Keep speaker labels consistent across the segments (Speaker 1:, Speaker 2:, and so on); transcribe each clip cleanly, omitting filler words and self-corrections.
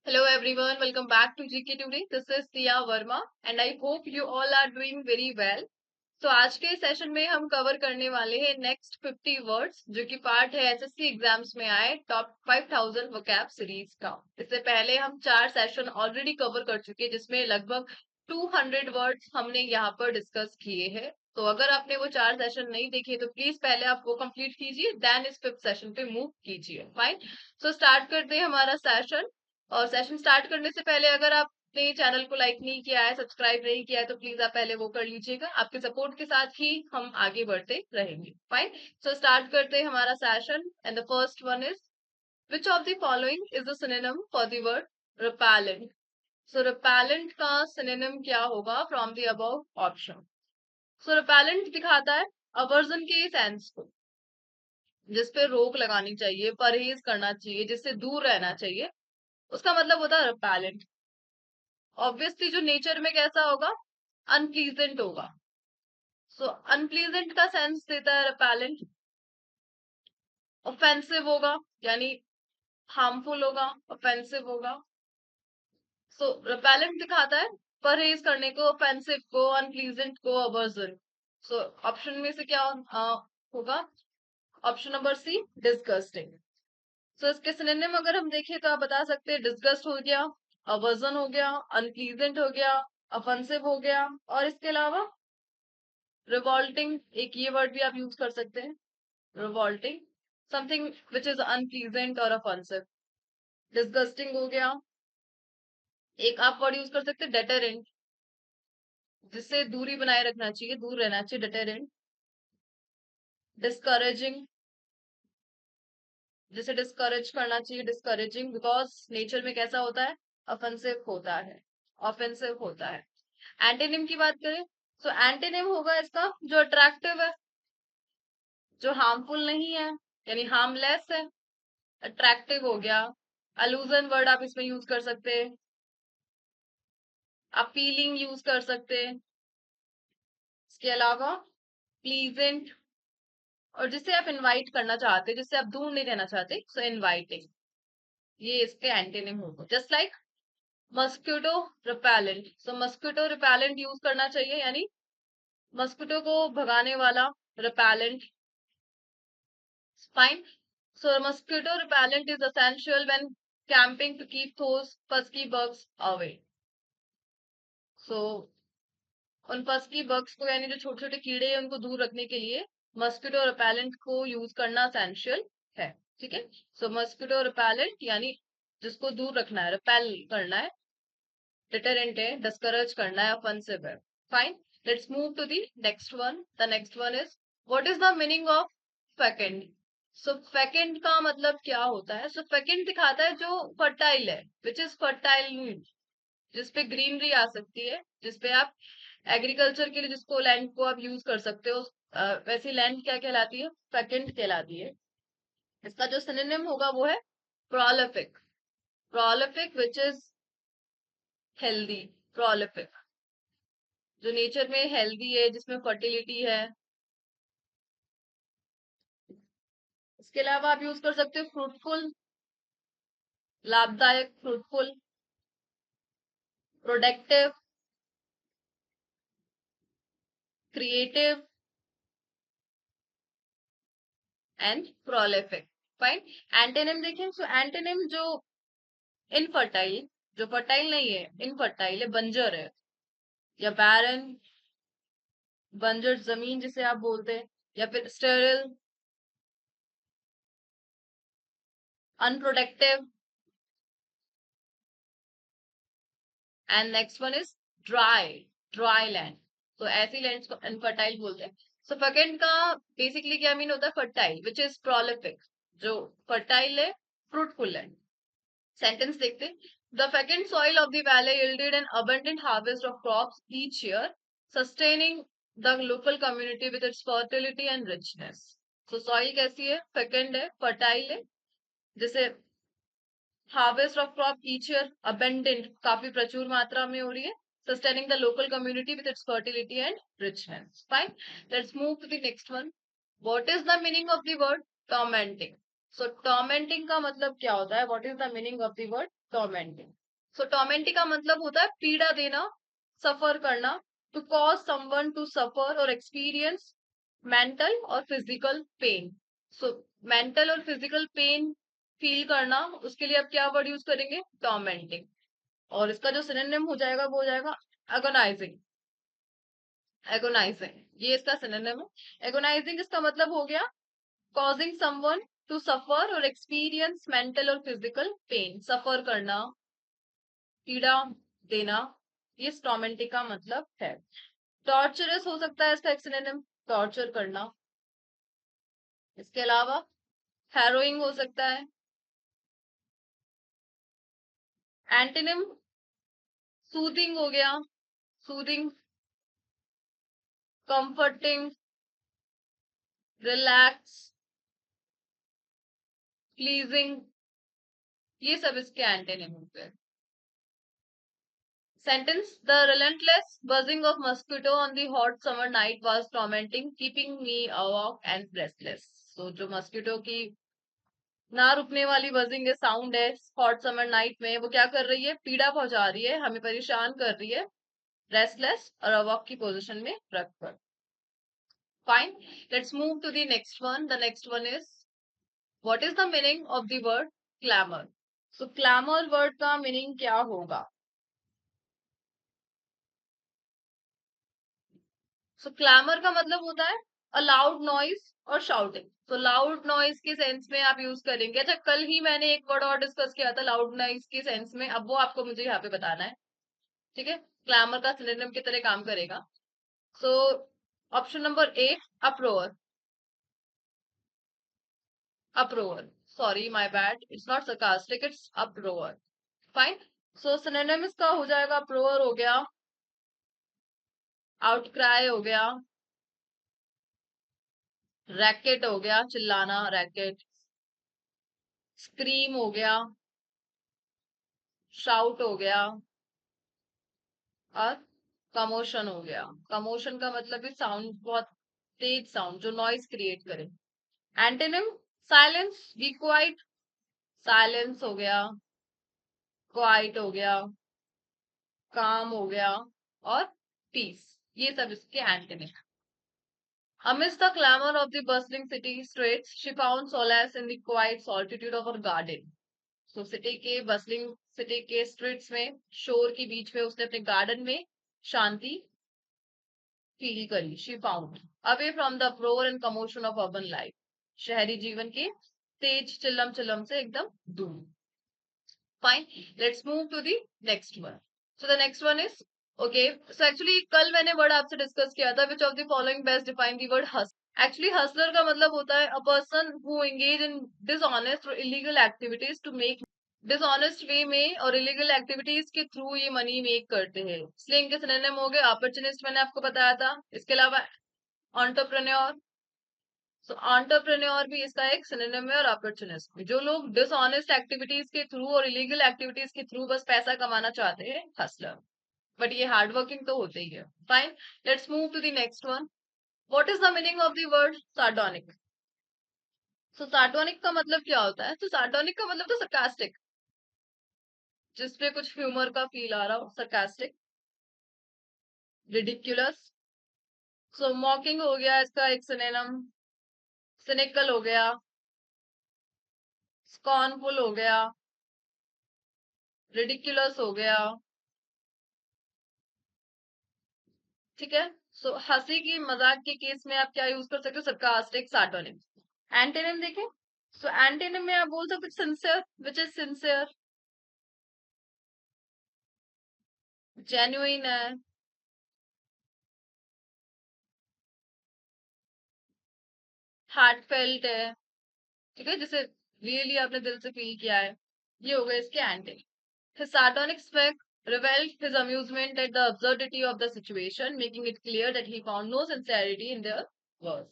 Speaker 1: Hello everyone, welcome back to GK Today. This is Tia Verma and I hope you all are doing very well. तो आज के session में हम cover करने वाले हैं नेक्स्ट 50 वर्ड्स जो कि पार्ट है एसएससी एग्जाम्स में आए टॉप 5000 वोकैब सीरीज का। इससे पहले हम 4 सेशन ऑलरेडी कवर कर चुके हैं जिसमें लगभग 200 वर्ड्स हमने यहाँ पर डिस्कस किए हैं। तो अगर आपने वो 4 सेशन नहीं देखे तो प्लीज पहले आप वो कंप्लीट कीजिए, देन इस 5th सेशन पे मूव कीजिए। फाइन, सो स्टार्ट करते हैं हमारा सेशन। और सेशन स्टार्ट करने से पहले अगर आपने चैनल को लाइक नहीं किया है, सब्सक्राइब नहीं किया है तो प्लीज आप पहले वो कर लीजिएगा। आपके सपोर्ट के साथ ही हम आगे बढ़ते रहेंगे। फाइन, सो स्टार्ट करते हैं हमारा session and the first one is which of the following is the synonym for the word repellent. So repellent का सिनोनिम क्या होगा from the above option. So repellent दिखाता है अवर्जन के सेंस को, जिसपे रोक लगानी चाहिए, परहेज करना चाहिए, जिससे दूर रहना चाहिए, उसका मतलब होता है रिपेलेंट। ऑब्वियसली जो नेचर में कैसा होगा, अनप्लीजेंट होगा। सो अनप्लीजेंट का सेंस देता है रिपेलेंट। ऑफेंसिव होगा यानी हार्मफुल होगा, ऑफेंसिव होगा। सो रिपेलेंट दिखाता है परहेज करने को, ऑफेंसिव को, अनप्लीजेंट को, अवर्जन। सो ऑप्शन में से क्या होगा? Option number C, disgusting. So इसके सिनोनिम अगर हम देखें तो आप बता सकते हैं डिस्गस्ट हो गया, अवर्जन हो गया, अनप्लीजेंट हो गया, ऑफेंसिव हो गया, और इसके अलावा रिवॉल्टिंग, एक ये वर्ड भी आप यूज कर सकते हैं, revolting, something which is unpleasant और ऑफेंसिव। डिस्गस्टिंग हो गया। एक आप वर्ड यूज कर सकते हैं डेटरेंट, जिससे दूरी बनाए रखना चाहिए, दूर रहना चाहिए, डेटरेंट। डिस्करेजिंग, जिसे डिस्करेज करना चाहिए, डिस्करेजिंग, बिकॉज नेचर में कैसा होता है, ऑफेंसिव होता है, ऑफेंसिव होता है। एंटेनिम की बात करें तो एंटेनिम होगा इसका जो अट्रैक्टिव है, जो हार्मफुल नहीं है यानी हार्मलेस है, अट्रैक्टिव हो गया। अलूजन वर्ड आप इसमें यूज कर सकते हैं, अपीलिंग यूज कर सकते हैं। इसके अलावा प्लीजेंट, और जिसे आप इनवाइट करना चाहते हैं, जिससे आप दूर नहीं रहना चाहते, सो इनवाइटिंग, ये इसके एंटेनिम होगा। जस्ट लाइक मस्किटो रिपेलेंट, सो मस्किटो रिपेलेंट यूज करना चाहिए यानी मस्किटो को भगाने वाला, repellent. Fine, so mosquito repellent is essential when camping to keep those pesky bugs away. So उन pesky bugs को यानी जो छोटे छोटे कीड़े हैं उनको दूर रखने के लिए मस्किटो रिपेलेंट को यूज करना एसेंशियल है। ठीक है, सो मस्किटो रिपेलेंट यानी जिसको दूर रखना है, रिपेल करना है, डिटरेंट है, डिस्करेज करना है, ऑफेंसिव है। Fine, let's move to the next one. The next one is what is the meaning of fecund. So fecund का मतलब क्या होता है? सो फेकेंड दिखाता है जो फर्टाइल है, विच इज फर्टाइल, जिसपे ग्रीनरी आ सकती है, जिसपे आप एग्रीकल्चर के लिए जिसको लैंड को आप यूज कर सकते हो, वैसी लैंड क्या कहलाती है? फेकेंड कहलाती है। इसका जो सिनोनिम होगा वो है prolific. Prolific which is healthy, prolific जो नेचर में हेल्दी है, जिसमें फर्टिलिटी है। इसके अलावा आप यूज कर सकते हो फ्रूटफुल, लाभदायक, fruitful, productive, creative and prolific. Fine, antonym देखें तो एंटेनिम जो इनफर्टाइल, जो फर्टाइल नहीं है, इनफर्टाइल है, बंजर है या बैरन, बंजर जमीन जिसे आप बोलते हैं, या फिर sterile, unproductive. And next one is dry, dry land. तो ऐसी लैंड को इनफर्टाइल बोलते हैं। सो फर्केंड का बेसिकली क्या मीन होता है? फर्टाइल विच इज प्रोलिफिक, जो फर्टाइल है, फ्रूटफुल है। सेंटेंस देखते, the fecund soil of the valley yielded an abundant harvest of crops each year, sustaining the local community with its fertility and richness. So soil कैसी है? फर्केंड है, fertile है, जिसे harvest of crop each year abundant, काफी प्रचुर मात्रा में हो रही है, sustaining the local community with its fertility and richness. Fine, let's move to the next one. What is the meaning of the word tormenting? So tormenting का मतलब क्या होता है? What is the meaning of the word tormenting. So tormenting का मतलब होता है पीड़ा देना, सफर करना, to cause someone to suffer और एक्सपीरियंस मेंटल और फिजिकल पेन। सो मेंटल और फिजिकल पेन फील करना, उसके लिए आप क्या वर्ड यूज करेंगे? टॉर्मेंटिंग। और इसका जो सिनोनिम हो जाएगा वो हो जाएगा एगोनाइजिंग। एगोनाइजिंग, ये इसका सिनोनिम है। एगोनाइजिंग इसका मतलब हो गया causing someone to suffer or experience mental और physical pain, सफर करना, पीड़ा देना, ये टॉर्मेंटिंग का मतलब है। टॉर्चरस हो सकता है इसका एक सिनोनिम, टॉर्चर करना। इसके अलावा हैरोइंग हो सकता है। एंटोनिम सूदिंग हो गया, सूदिंग, कंफर्टिंग, रिलैक्स, प्लीजिंग, ये सब इसके एंटोनिम होते हैं। Sentence: The relentless buzzing of mosquito on the hot summer night was tormenting, keeping me awake and restless. So जो mosquito की ना रुकने वाली बजिंग है, साउंड है हॉट समर नाइट में, वो क्या कर रही है? पीड़ा पहुंचा रही है, हमें परेशान कर रही है, रेस्टलेस और अवॉक की पोजीशन में रखकर। Fine, let's move to the next one. The next one is what is the meaning of the word clamour? So clamour word का मीनिंग क्या होगा? सो क्लैमर का मतलब होता है अ लाउड नॉइज और शाउटिंग। तो लाउड नॉइज के सेंस में आप यूज करेंगे। अच्छा, कल ही मैंने एक वर्ड और डिस्कस किया था लाउड नॉइज के सेंस में, अब वो आपको मुझे यहाँ पे बताना है। ठीक है, क्लैमर का सिनोनिम की तरह काम करेगा। So option number A, approver. Approver, sorry my bad, it's not sarcastic, it's approver. Fine, so synonym इसका हो जाएगा अप्रोवर हो गया, आउटक्राई हो गया, रैकेट हो गया, चिल्लाना, रैकेट, स्क्रीम हो गया, शाउट हो गया, और कमोशन हो गया। कमोशन का मतलब भी साउंड, बहुत तेज साउंड जो नॉइज क्रिएट करे। Antonym: silence, be quiet, silence हो गया, क्वाइट हो गया, काम हो गया, और पीस, ये सब इसके antonym. Amidst the clamor of the bustling city streets, she found solace in the quiet solitude of her garden. So city के बसलिंग, सिटी के स्ट्रीट्स में, शोर के बीच में उसने अपने गार्डन में शांति फील करी। She found away from the roar and commotion of urban life, शहरी जीवन के तेज चिल्लम चिल्लम से एकदम दूर। Fine, let's move to the next one. So the next one is okay. So actually कल मैंने वर्ड आपसे डिस्कस किया था, which of the following best define the word hus. Actually hustler का मतलब होता है a person who engage in dishonest और illegal activities to make, dishonest way में और इलीगल एक्टिविटीज के थ्रू ये मनी मेक करते हैं। इसलिए इनके सिनोनिम हो गए अपॉर्चुनिस्ट, मैंने आपको बताया था। इसके अलावा एंटरप्रेन्योर, सो एंटरप्रेन्योर भी इसका एक सिनोनिम है, और अपॉर्चुनिस्ट भी। जो लोग डिसऑनेस्ट एक्टिविटीज के थ्रू और इलीगल एक्टिविटीज के थ्रू बस पैसा कमाना चाहते हैं, हसलर। बट ये हार्ड वर्किंग तो होते ही है। Fine, let's move to the next one. What is the meaning of the word sardonic? So sardonic का मतलब क्या होता है? तो सार्डोनिक का मतलब तो सरकास्टिक, जिसपे कुछ ह्यूमर का फील आ रहा हो, सरकास्टिक, रिडिक्यूलस। सो मॉकिंग हो गया इसका एक सिनोनिम, सिनिकल हो गया, स्कॉर्नफुल हो गया, रिडिक्यूलस हो गया। ठीक है, सो हंसी की मजाक के केस में आप क्या यूज कर सकते हो? सरकास्टिक, सार्डोनिक। एंटोनिम देखें, सो एंटोनिम में आप बोल सकते हो sincere, which is sincere, genuine है, हार्टफेल्ट है। ठीक है, जिसे रियली आपने दिल से फील किया है, ये हो गए इसके antonym. His sardonic smirk revealed his amusement at the absurdity of the situation, making it clear that he found no sincerity in their words.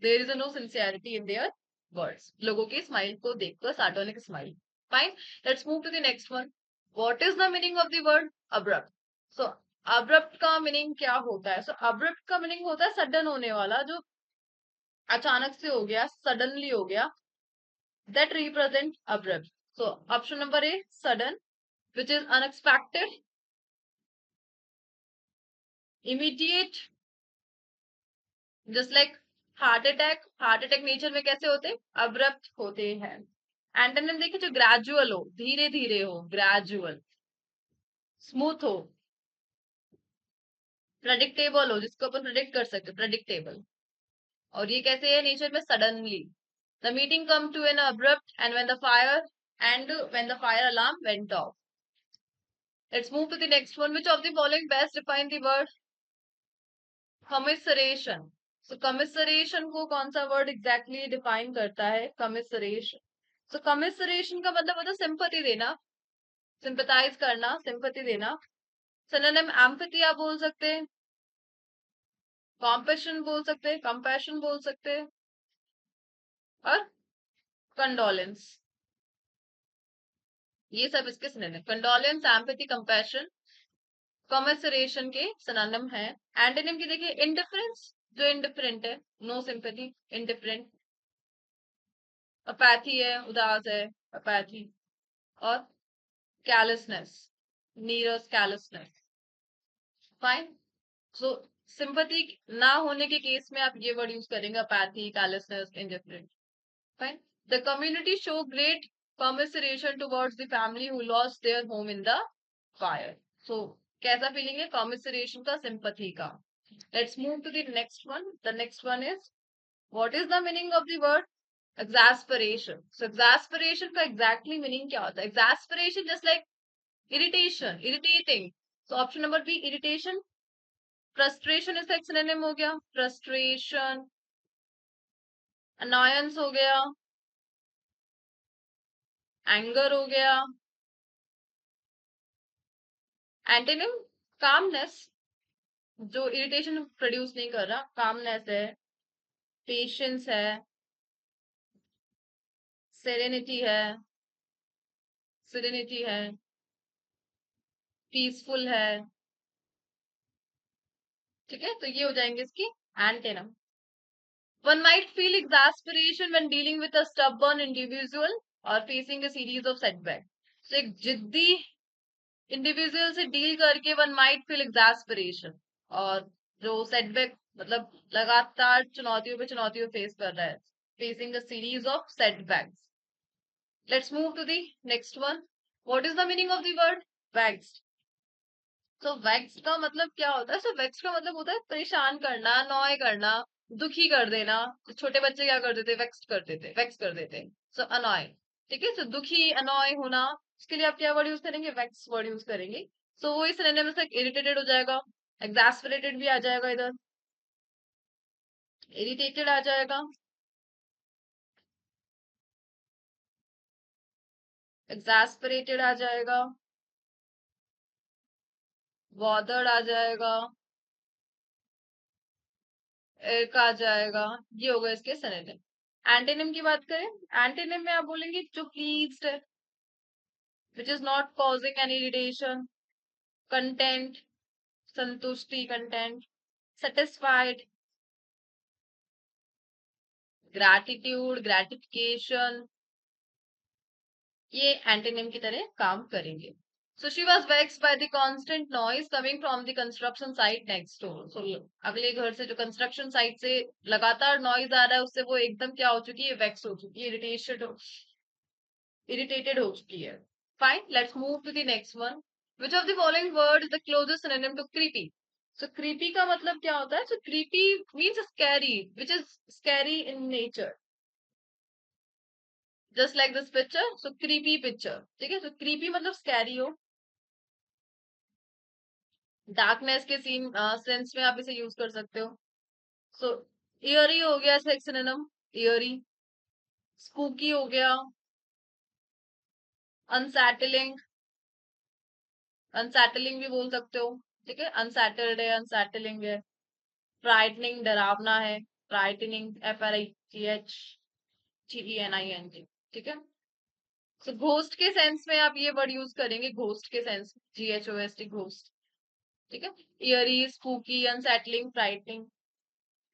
Speaker 1: There is no sincerity in their words. लोगों की smile को देखकर sardonic smile. Fine. Let's move to the next one. What is the meaning of the word abrupt? So abrupt का meaning क्या होता है? So abrupt का meaning होता है sudden होने वाला, जो अचानक से हो गया, suddenly हो गया. That represent abrupt. So option number A, sudden, which is unexpected, immediate, just like heart attack nature में कैसे होते हैं, अब्रप्ट होते हैं. एंटोनिम देखिए, जो ग्रेजुअल हो, धीरे धीरे हो, ग्रेजुअल, स्मूथ हो, प्रेडिक्टेबल हो, जिसको अपन प्रेडिक्ट कर सकते, प्रेडिक्टेबल. और ये कैसे है नेचर में, suddenly. The meeting come to an abrupt end when the fire alarm went off. Let's move to the next one. Which of the following best define the word commiseration. So commiseration को कौन सा word exactly define करता है, कमिसरेशन. So कमिसरेशन का मतलब होता है sympathy देना, सिंपैथाइज करना, सिंपैथी देना. सिनोनिम एम्पैथी आप बोल सकते हैं, कॉम्पैशन बोल सकते हैं, कंपैशन बोल सकते हैं, और कंडोलेंस. ये सब इसके सिनोनिम. कंडोलेंस, एम्पैथी, कंपैशन कमिसरेशन के सिनोनिम है. एंटोनिम की देखिए, इंडिफरेंस, जो इंडिफरेंट है, नो सिंपैथी, इंडिफरेंट. अपैथी है, उदास है, अपैथी. और कैलसनेस, नीरस, कैलसनेस. फाइन. सो सिंपैथी ना होने के केस में आप ये वर्ड यूज करेंगे, apathy, callousness, indifferent. Fine. The community show great commiseration towards the family who lost their home in the fire. So कैसा फीलिंग है, कॉमिसरेशन का, सिंपैथी का. Let's move to the next one. The next one is, what is the meaning of the word exasperation. So exasperation का exactly meaning क्या होता है? Exasperation just like irritation, irritating. So option number B, irritation. Frustration इसका एक synonym हो गया, frustration. Annoyance हो गया, anger हो गया. Antonym, calmness, जो irritation प्रोड्यूस नहीं कर रहा, calmness है, patience है, serenity है, serenity है, peaceful है. ठीक है, तो ये हो जाएंगे इसकी एंटेनम. One might feel exasperation when dealing with a stubborn individual or facing a series of setbacks. So एक जिद्दी इंडिविजुअल से डील करके one might feel exasperation. और जो setback मतलब लगातार चुनौतियों पे चुनौतियों फेस कर रहा है, facing a series of setbacks. Let's move to the next one. What is the meaning of the word vexed? तो वेक्स का मतलब क्या होता है? सो वेक्स का मतलब होता है परेशान करना, नॉय करना, दुखी कर देना. तो छोटे बच्चे क्या कर देते, वेक्स कर देते, वेक्स कर देते. सो अनॉय. ठीक है, सो दुखी, अनॉय होना, उसके लिए आप क्या वर्ड यूज करेंगे, वेक्स वर्ड यूज करेंगे. सो वो इस रहने में से इरिटेटेड हो जाएगा, एग्जास्परेटेड भी आ जाएगा, इधर इरिटेटेड आ जाएगा, एग्जास्परेटेड आ जाएगा, बॉदर्ड आ जाएगा, एक आ जाएगा. ये होगा इसके सिनोनिम. एंटोनिम की बात करें, एंटोनिम में आप बोलेंगे जो प्लीज्ड है, which is not causing any irritation, content, संतुष्टि, content, satisfied, gratitude, gratification. ये एंटोनिम की तरह काम करेंगे. So she was vexed by the constant noise coming from the construction site next door. So अगले घर से जो construction site से लगातार noise आ रहा है, उससे वो एकदम क्या हो चुकी है, vex हो चुकी है, irritated हो चुकी है. Fine, let's move to the next one. Which of the following word is the closest synonym to creepy? So creepy का मतलब क्या होता है? So creepy means scary, which is scary in nature. Just like this picture. So creepy picture. ठीक है, so creepy मतलब scary हो. Darkness के सीन सेंस में आप इसे यूज कर सकते हो. सो इयरी हो गया इसका एक सिनोनिम, इयरी. स्पूकी हो गया, अनसैटलिंग, अनसैटलिंग भी बोल सकते हो. ठीक है, अनसैटल्ड है, अनसैटलिंग है. फ्राइटनिंग, डरावना है, फ्राइटनिंग, FRIGHTENING. ठीक है, सो घोस्ट के सेंस में आप ये वर्ड यूज करेंगे, घोस्ट के सेंस, GHOST, घोस्ट. ठीक है, इयरी, स्पूकी, अनसेटलिंग, फ्राइटनिंग.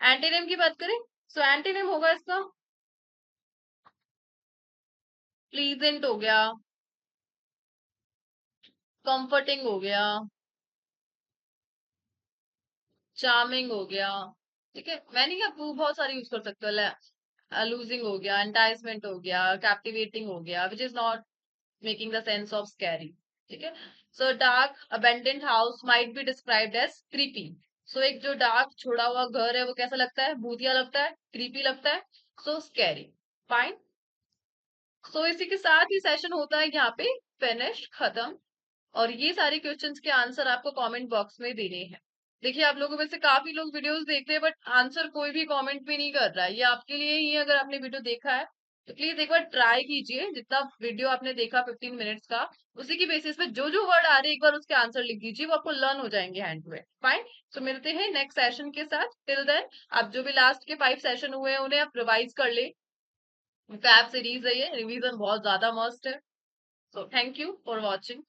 Speaker 1: एंटीनेम की बात करें, सो एंटीनेम होगा इसका प्लीजेंट हो गया, कंफर्टिंग हो गया, चार्मिंग हो गया। ठीक है, मैंने क्या, आप बहुत सारे यूज कर सकते हो। लूजिंग हो गया, एंटाइसमेंट हो गया, कैप्टिवेटिंग हो गया, which is not making the sense of scary. ठीक है, so dark abandoned house might be described as creepy. So एक जो डार्क छोड़ा हुआ घर है वो कैसा लगता है, भूतिया लगता है, क्रीपी लगता है, सो स्कैरी। फाइन। सो इसी के साथ ही सेशन होता है यहाँ पे फिनिश, खत्म। और ये सारे क्वेश्चंस के आंसर आपको कमेंट बॉक्स में देने हैं। देखिए, आप लोगों में से काफी लोग वीडियोस देखते हैं बट आंसर कोई भी कमेंट भी नहीं कर रहा है, ये आपके लिए ही है। अगर आपने वीडियो देखा है तो प्लीज एक बार ट्राई कीजिए, जितना वीडियो आपने देखा 15 मिनट्स का, उसी की बेसिस पे जो जो वर्ड आ रहे हैं एक बार उसके आंसर लिख दीजिए, वो आपको लर्न हो जाएंगे हैंड टू हैंड। फाइन। तो मिलते हैं नेक्स्ट सेशन के साथ। टिल देन आप जो भी लास्ट के 5 सेशन हुए हैं उन्हें आप रिवाइज कर ले। फैब सीरीज है ये, रिवीजन बहुत ज्यादा मस्ट है। So thank you for watching.